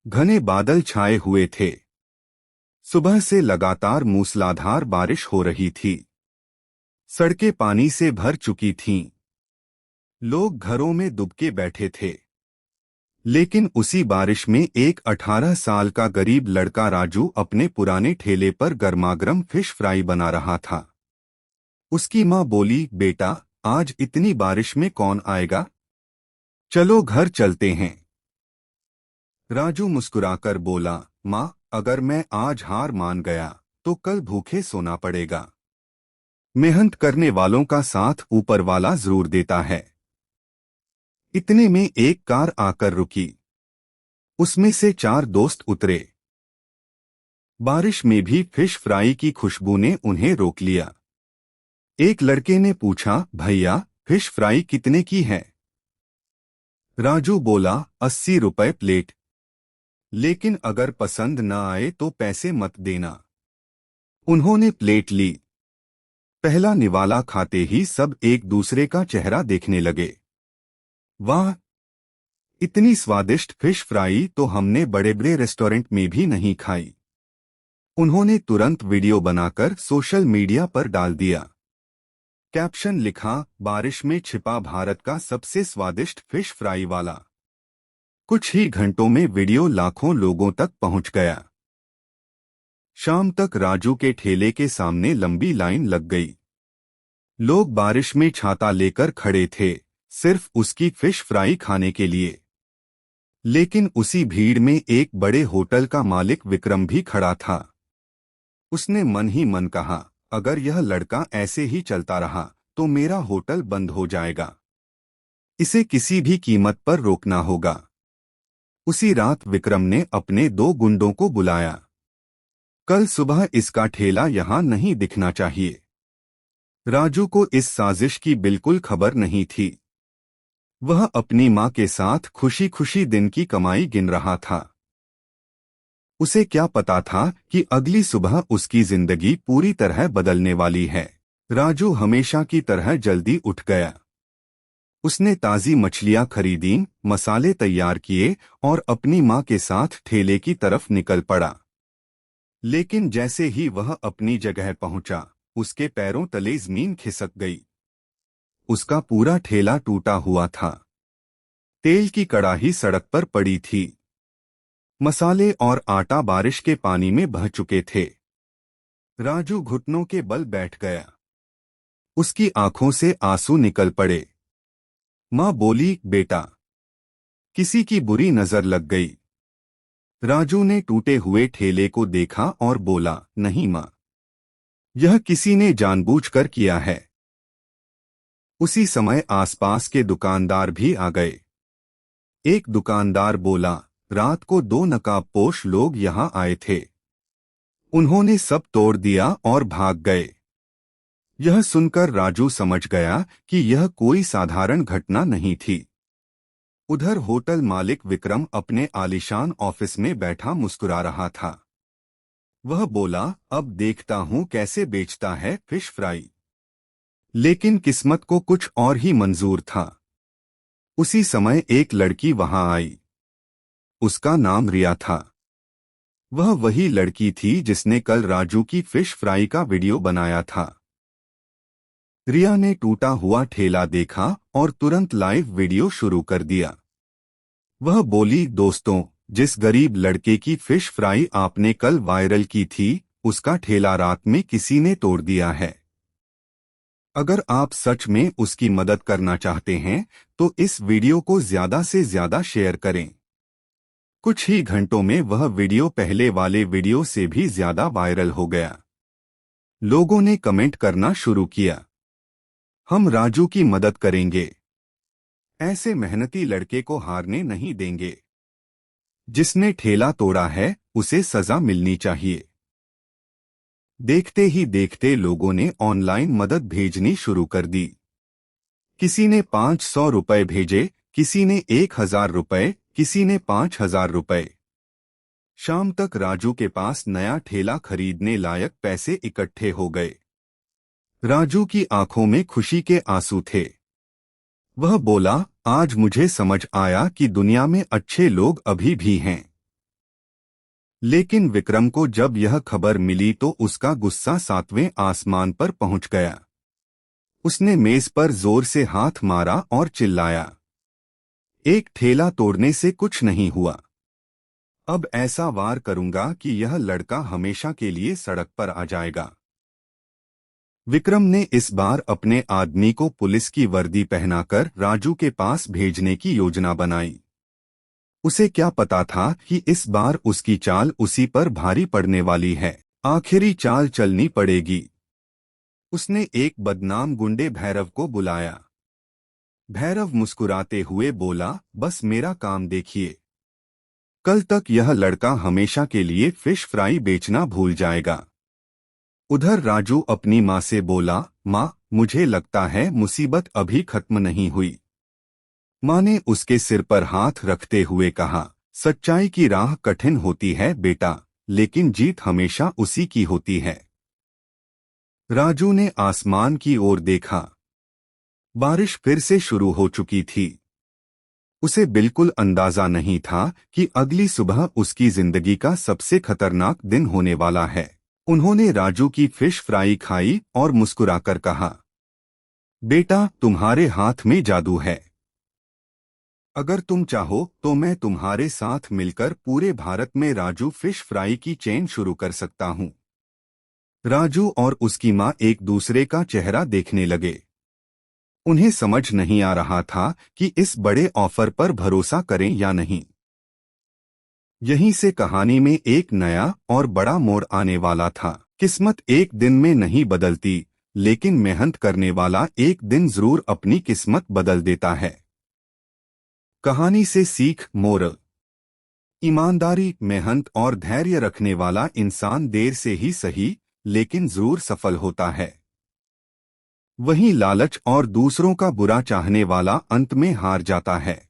घने बादल छाए हुए थे। सुबह से लगातार मूसलाधार बारिश हो रही थी। सड़कें पानी से भर चुकी थीं। लोग घरों में दुबके बैठे थे। लेकिन उसी बारिश में एक 18 साल का गरीब लड़का राजू अपने पुराने ठेले पर गर्मागर्म फिश फ्राई बना रहा था। उसकी माँ बोली, बेटा, आज इतनी बारिश में कौन आएगा? चलो घर चलते हैं। राजू मुस्कुराकर बोला, माँ, अगर मैं आज हार मान गया तो कल भूखे सोना पड़ेगा। मेहनत करने वालों का साथ ऊपर वाला जरूर देता है। इतने में एक कार आकर रुकी। उसमें से 4 दोस्त उतरे। बारिश में भी फिश फ्राई की खुशबू ने उन्हें रोक लिया। एक लड़के ने पूछा, भैया, फिश फ्राई कितने की है? राजू बोला, 80 रुपए प्लेट। लेकिन अगर पसंद न आए तो पैसे मत देना। उन्होंने प्लेट ली। पहला निवाला खाते ही सब एक दूसरे का चेहरा देखने लगे। वाह, इतनी स्वादिष्ट फिश फ्राई तो हमने बड़े बड़े रेस्टोरेंट में भी नहीं खाई। उन्होंने तुरंत वीडियो बनाकर सोशल मीडिया पर डाल दिया। कैप्शन लिखा, बारिश में छिपा भारत का सबसे स्वादिष्ट फिश फ्राई वाला। कुछ ही घंटों में वीडियो लाखों लोगों तक पहुंच गया। शाम तक राजू के ठेले के सामने लंबी लाइन लग गई। लोग बारिश में छाता लेकर खड़े थे, सिर्फ उसकी फिश फ्राई खाने के लिए। लेकिन उसी भीड़ में एक बड़े होटल का मालिक विक्रम भी खड़ा था। उसने मन ही मन कहा, अगर यह लड़का ऐसे ही चलता रहा तो मेरा होटल बंद हो जाएगा। इसे किसी भी कीमत पर रोकना होगा। उसी रात विक्रम ने अपने 2 गुंडों को बुलाया। कल सुबह इसका ठेला यहां नहीं दिखना चाहिए। राजू को इस साजिश की बिल्कुल खबर नहीं थी। वह अपनी मां के साथ खुशी खुशी दिन की कमाई गिन रहा था। उसे क्या पता था कि अगली सुबह उसकी जिंदगी पूरी तरह बदलने वाली है। राजू हमेशा की तरह जल्दी उठ गया। उसने ताज़ी मछलियां खरीदीं, मसाले तैयार किए और अपनी मां के साथ ठेले की तरफ निकल पड़ा। लेकिन जैसे ही वह अपनी जगह पहुंचा, उसके पैरों तले जमीन खिसक गई। उसका पूरा ठेला टूटा हुआ था। तेल की कड़ाही सड़क पर पड़ी थी। मसाले और आटा बारिश के पानी में बह चुके थे। राजू घुटनों के बल बैठ गया। उसकी आंखों से आंसू निकल पड़े। मां बोली, बेटा, किसी की बुरी नजर लग गई। राजू ने टूटे हुए ठेले को देखा और बोला, नहीं मां, यह किसी ने जानबूझकर किया है। उसी समय आसपास के दुकानदार भी आ गए। एक दुकानदार बोला, रात को 2 नकाबपोश लोग यहां आए थे। उन्होंने सब तोड़ दिया और भाग गए। यह सुनकर राजू समझ गया कि यह कोई साधारण घटना नहीं थी। उधर होटल मालिक विक्रम अपने आलीशान ऑफिस में बैठा मुस्कुरा रहा था। वह बोला, अब देखता हूं कैसे बेचता है फिश फ्राई। लेकिन किस्मत को कुछ और ही मंजूर था। उसी समय एक लड़की वहां आई। उसका नाम रिया था। वह वही लड़की थी जिसने कल राजू की फिश फ्राई का वीडियो बनाया था। रिया ने टूटा हुआ ठेला देखा और तुरंत लाइव वीडियो शुरू कर दिया। वह बोली, दोस्तों, जिस गरीब लड़के की फिश फ्राई आपने कल वायरल की थी, उसका ठेला रात में किसी ने तोड़ दिया है। अगर आप सच में उसकी मदद करना चाहते हैं तो इस वीडियो को ज्यादा से ज्यादा शेयर करें। कुछ ही घंटों में वह वीडियो पहले वाले वीडियो से भी ज्यादा वायरल हो गया। लोगों ने कमेंट करना शुरू किया, हम राजू की मदद करेंगे। ऐसे मेहनती लड़के को हारने नहीं देंगे। जिसने ठेला तोड़ा है उसे सजा मिलनी चाहिए। देखते ही देखते लोगों ने ऑनलाइन मदद भेजनी शुरू कर दी। किसी ने 500 रुपए भेजे, किसी ने 1000 रुपए, किसी ने 5000 रुपए। शाम तक राजू के पास नया ठेला खरीदने लायक पैसे इकट्ठे हो गए। राजू की आंखों में खुशी के आंसू थे। वह बोला, आज मुझे समझ आया कि दुनिया में अच्छे लोग अभी भी हैं। लेकिन विक्रम को जब यह खबर मिली तो उसका गुस्सा 7वें आसमान पर पहुंच गया। उसने मेज पर जोर से हाथ मारा और चिल्लाया, एक ठेला तोड़ने से कुछ नहीं हुआ। अब ऐसा वार करूंगा कि यह लड़का हमेशा के लिए सड़क पर आ जाएगा। विक्रम ने इस बार अपने आदमी को पुलिस की वर्दी पहनाकर राजू के पास भेजने की योजना बनाई। उसे क्या पता था कि इस बार उसकी चाल उसी पर भारी पड़ने वाली है। आखिरी चाल चलनी पड़ेगी। उसने एक बदनाम गुंडे भैरव को बुलाया। भैरव मुस्कुराते हुए बोला, बस मेरा काम देखिए। कल तक यह लड़का हमेशा के लिए फिश फ्राई बेचना भूल जाएगा। उधर राजू अपनी माँ से बोला, माँ, मुझे लगता है मुसीबत अभी खत्म नहीं हुई। माँ ने उसके सिर पर हाथ रखते हुए कहा, सच्चाई की राह कठिन होती है बेटा, लेकिन जीत हमेशा उसी की होती है। राजू ने आसमान की ओर देखा। बारिश फिर से शुरू हो चुकी थी। उसे बिल्कुल अंदाजा नहीं था कि अगली सुबह उसकी जिंदगी का सबसे खतरनाक दिन होने वाला है। उन्होंने राजू की फिश फ्राई खाई और मुस्कुराकर कहा, बेटा, तुम्हारे हाथ में जादू है। अगर तुम चाहो तो मैं तुम्हारे साथ मिलकर पूरे भारत में राजू फिश फ्राई की चेन शुरू कर सकता हूँ। राजू और उसकी माँ एक दूसरे का चेहरा देखने लगे। उन्हें समझ नहीं आ रहा था कि इस बड़े ऑफर पर भरोसा करें या नहीं। यहीं से कहानी में एक नया और बड़ा मोड़ आने वाला था। किस्मत एक दिन में नहीं बदलती, लेकिन मेहनत करने वाला एक दिन जरूर अपनी किस्मत बदल देता है। कहानी से सीख, मोरल: ईमानदारी, मेहनत और धैर्य रखने वाला इंसान देर से ही सही, लेकिन जरूर सफल होता है। वहीं लालच और दूसरों का बुरा चाहने वाला अंत में हार जाता है।